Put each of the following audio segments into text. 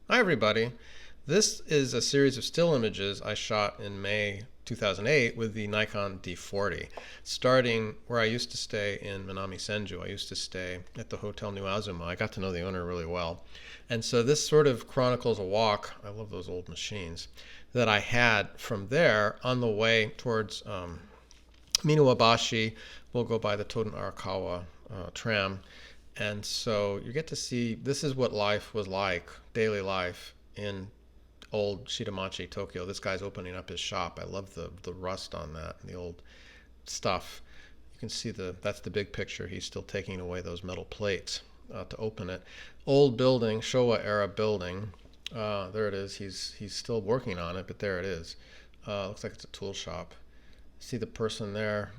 Hi, everybody. This is a series of still images I shot in May 2008 with the Nikon D40, starting where I used to stay in Minami-Senju. I used to stay at the Hotel New Azuma. I got to know the owner really well. And so this sort of chronicles a walk, I love those old machines, that I had from there on the way towards Minuabashi. We'll go by the Toden Arakawa tram. And so you get to see this is what life was like, daily life in old Shitamachi, Tokyo. This guy's opening up his shop. I love the rust on that, the old stuff. You can see that's the big picture. He's still taking away those metal plates to open it. Old building, Showa era building. There it is. He's still working on it, but there it is. Looks like it's a tool shop. See the person there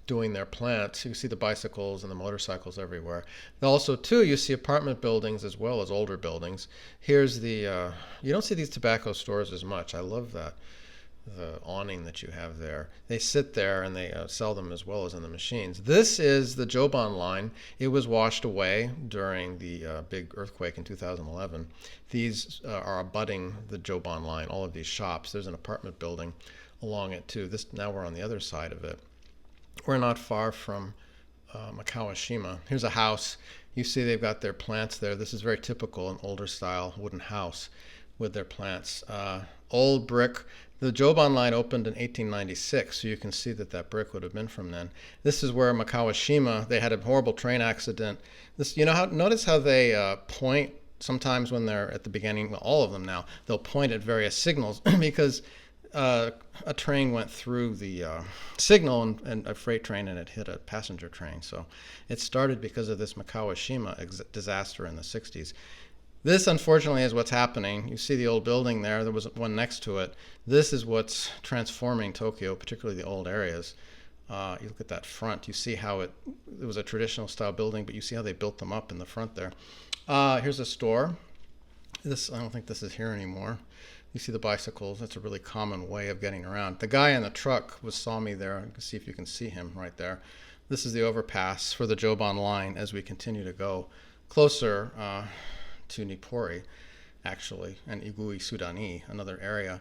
doing their plants. You see the bicycles and the motorcycles everywhere. Also, too, you see apartment buildings as well as older buildings. Here's the, you don't see these tobacco stores as much. I love that, the awning that you have there. They sit there and they sell them as well as in the machines. This is the Joban line. It was washed away during the big earthquake in 2011. These are abutting the Joban line, all of these shops. There's an apartment building along it, too. Now we're on the other side of it. We're not far from Makawashima. Here's a house. You see they've got their plants there. This is very typical, an older style wooden house with their plants. Old brick. The Joban line opened in 1896, so you can see that brick would have been from then. This is where Makawashima, they had a horrible train accident. Notice how they point sometimes when they're at the beginning, well, all of them now, they'll point at various signals because a train went through the signal and a freight train, and it hit a passenger train. So it started because of this Makawashima disaster in the 60s. This, unfortunately, is what's happening. You see the old building there. There was one next to it. This is what's transforming Tokyo, particularly the old areas. You look at that front. You see how it was a traditional style building, but you see how they built them up in the front there. Here's a store. I don't think this is here anymore. You see the bicycles. That's a really common way of getting around. The guy in the truck saw me there. You can see if you can see him right there. This is the overpass for the Joban line as we continue to go closer to Nippori, actually, and Uguisudani, another area.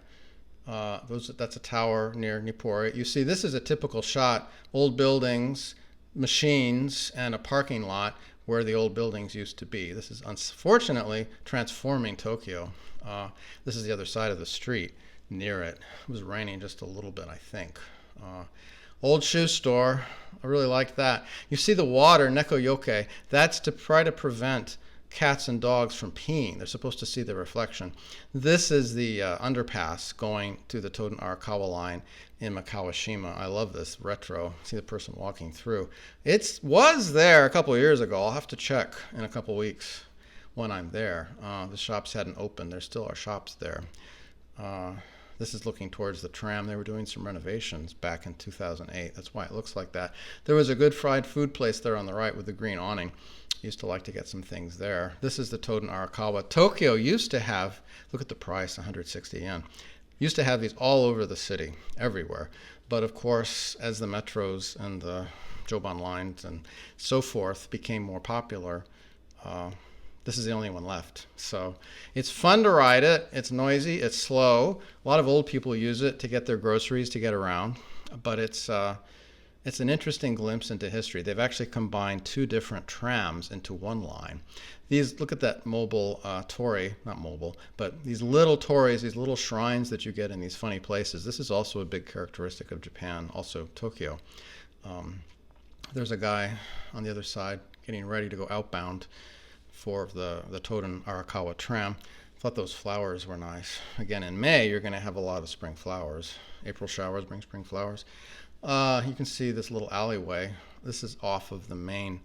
That's a tower near Nippori. You see, this is a typical shot. Old buildings, machines, and a parking lot where the old buildings used to be. This is unfortunately transforming Tokyo. This is the other side of the street near it. It was raining just a little bit, I think. Old shoe store. I really liked that. You see the water, Nekoyoke. That's to try to prevent cats and dogs from peeing. They're supposed to see the reflection. This is the underpass going to the Toden Arakawa line in Makawashima. I love this retro. See the person walking through. It was there a couple of years ago. I'll have to check in a couple of weeks when I'm there. The shops hadn't opened. There still are shops there. This is looking towards the tram. They were doing some renovations back in 2008. That's why it looks like that. There was a good fried food place there on the right with the green awning. Used to like to get some things there. This is the Toden Arakawa. Tokyo used to have, look at the price, 160 yen. Used to have these all over the city, everywhere. But of course, as the metros and the Joban lines and so forth became more popular, this is the only one left. So it's fun to ride it. It's noisy. It's slow. A lot of old people use it to get their groceries to get around. But it's an interesting glimpse into history. They've actually combined two different trams into one line. Look at that mobile torii, not mobile, but these little tories, these little shrines that you get in these funny places. This is also a big characteristic of Japan, also Tokyo. There's a guy on the other side getting ready to go outbound for the Toden Arakawa tram. I thought those flowers were nice. Again, in May, you're going to have a lot of spring flowers. April showers bring spring flowers. You can see this little alleyway. This is off of the main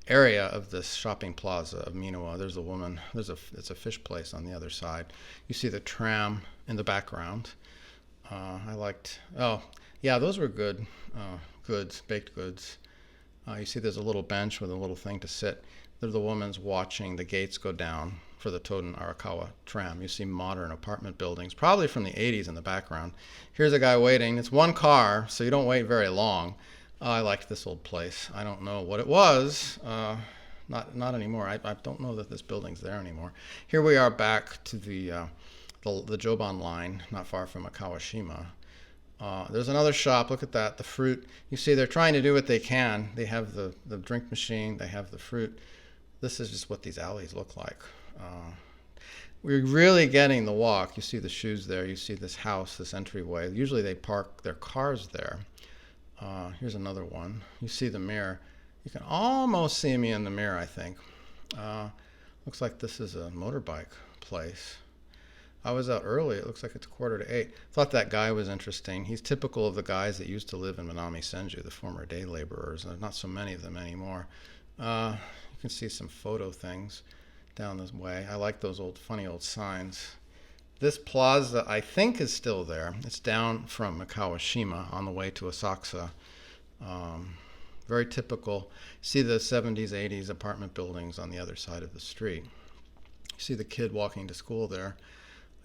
area of this shopping plaza of Minowa. There's a woman. It's a fish place on the other side. You see the tram in the background. Oh, yeah, those were good goods, baked goods. You see there's a little bench with a little thing to sit. The woman's watching the gates go down for the Toden Arakawa tram. You see modern apartment buildings, probably from the 80s in the background. Here's a guy waiting. It's one car, so you don't wait very long. I liked this old place. I don't know what it was. not anymore. I don't know that this building's there anymore. Here we are back to the Joban line, not far from Kawashima. There's another shop. Look at that. The fruit. You see, they're trying to do what they can. They have the drink machine. They have the fruit. This is just what these alleys look like. We're really getting the walk. You see the shoes there. You see this house, this entryway. Usually they park their cars there. Here's another one. You see the mirror. You can almost see me in the mirror, I think. Looks like this is a motorbike place. I was out early. It looks like it's 7:45. Thought that guy was interesting. He's typical of the guys that used to live in Minami-Senju, the former day laborers. There's not so many of them anymore. You can see some photo things down this way. I like those funny old signs. This plaza, I think, is still there. It's down from Kawashima on the way to Asakusa. Very typical. See the 70s, 80s apartment buildings on the other side of the street. You see the kid walking to school there.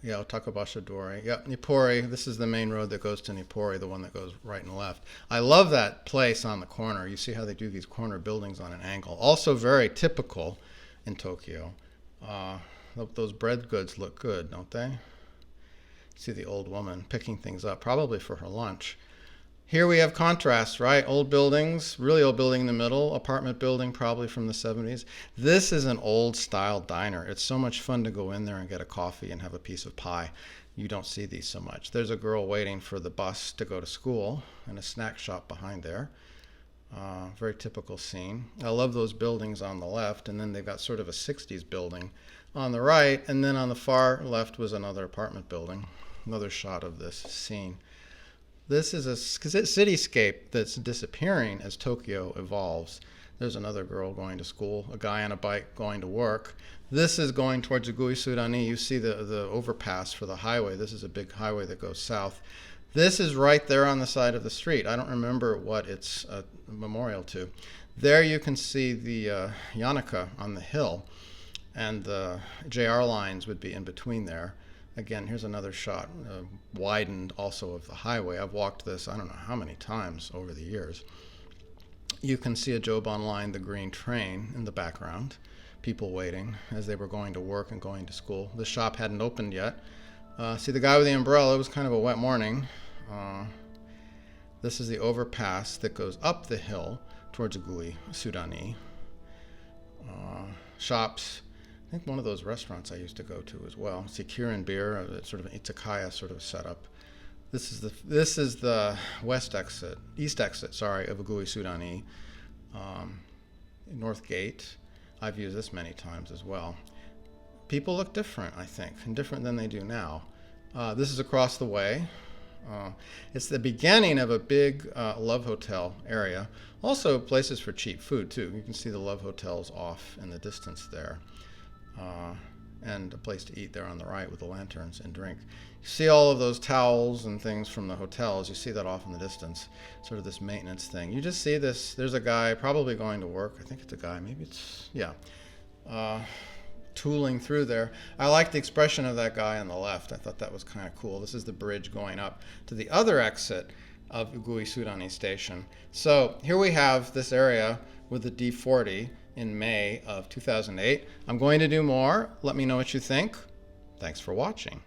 Yeah, Takabasha Dori. Yep, Nippori. This is the main road that goes to Nippori, the one that goes right and left. I love that place on the corner. You see how they do these corner buildings on an angle. Also very typical in Tokyo. Those bread goods look good, don't they? See the old woman picking things up, probably for her lunch. Here we have contrast, right? Old buildings, really old building in the middle, apartment building probably from the 70s. This is an old style diner. It's so much fun to go in there and get a coffee and have a piece of pie. You don't see these so much. There's a girl waiting for the bus to go to school and a snack shop behind there. Very typical scene. I love those buildings on the left, and then they've got sort of a 60s building on the right, and then on the far left was another apartment building. Another shot of this scene. This is a cityscape that's disappearing as Tokyo evolves. There's another girl going to school, a guy on a bike going to work. This is going towards Uguisudani. You see the overpass for the highway. This is a big highway that goes south. This is right there on the side of the street. I don't remember what it's a memorial to. There you can see the Yanaka on the hill, and the JR lines would be in between there. Again, here's another shot, widened also of the highway. I've walked this, I don't know how many times over the years. You can see a Joban line, the green train in the background, people waiting as they were going to work and going to school. The shop hadn't opened yet. See the guy with the umbrella, it was kind of a wet morning. This is the overpass that goes up the hill towards Uguisudani. Shops. I think one of those restaurants I used to go to as well. See Kirin beer, sort of an izakaya sort of setup. This is the east exit, of Uguisudani. North Gate. I've used this many times as well. People look different, I think, and different than they do now. This is across the way. It's the beginning of a big Love Hotel area. Also places for cheap food, too. You can see the Love Hotels off in the distance there. And a place to eat there on the right with the lanterns and drink. You see all of those towels and things from the hotels. You see that off in the distance, sort of this maintenance thing. You just see this. There's a guy probably going to work. I think it's a guy. Maybe it's, yeah. Tooling through there. I like the expression of that guy on the left. I thought that was kind of cool. This is the bridge going up to the other exit of Uguisudani Station. So here we have this area with the D40 in May of 2008. I'm going to do more. Let me know what you think. Thanks for watching.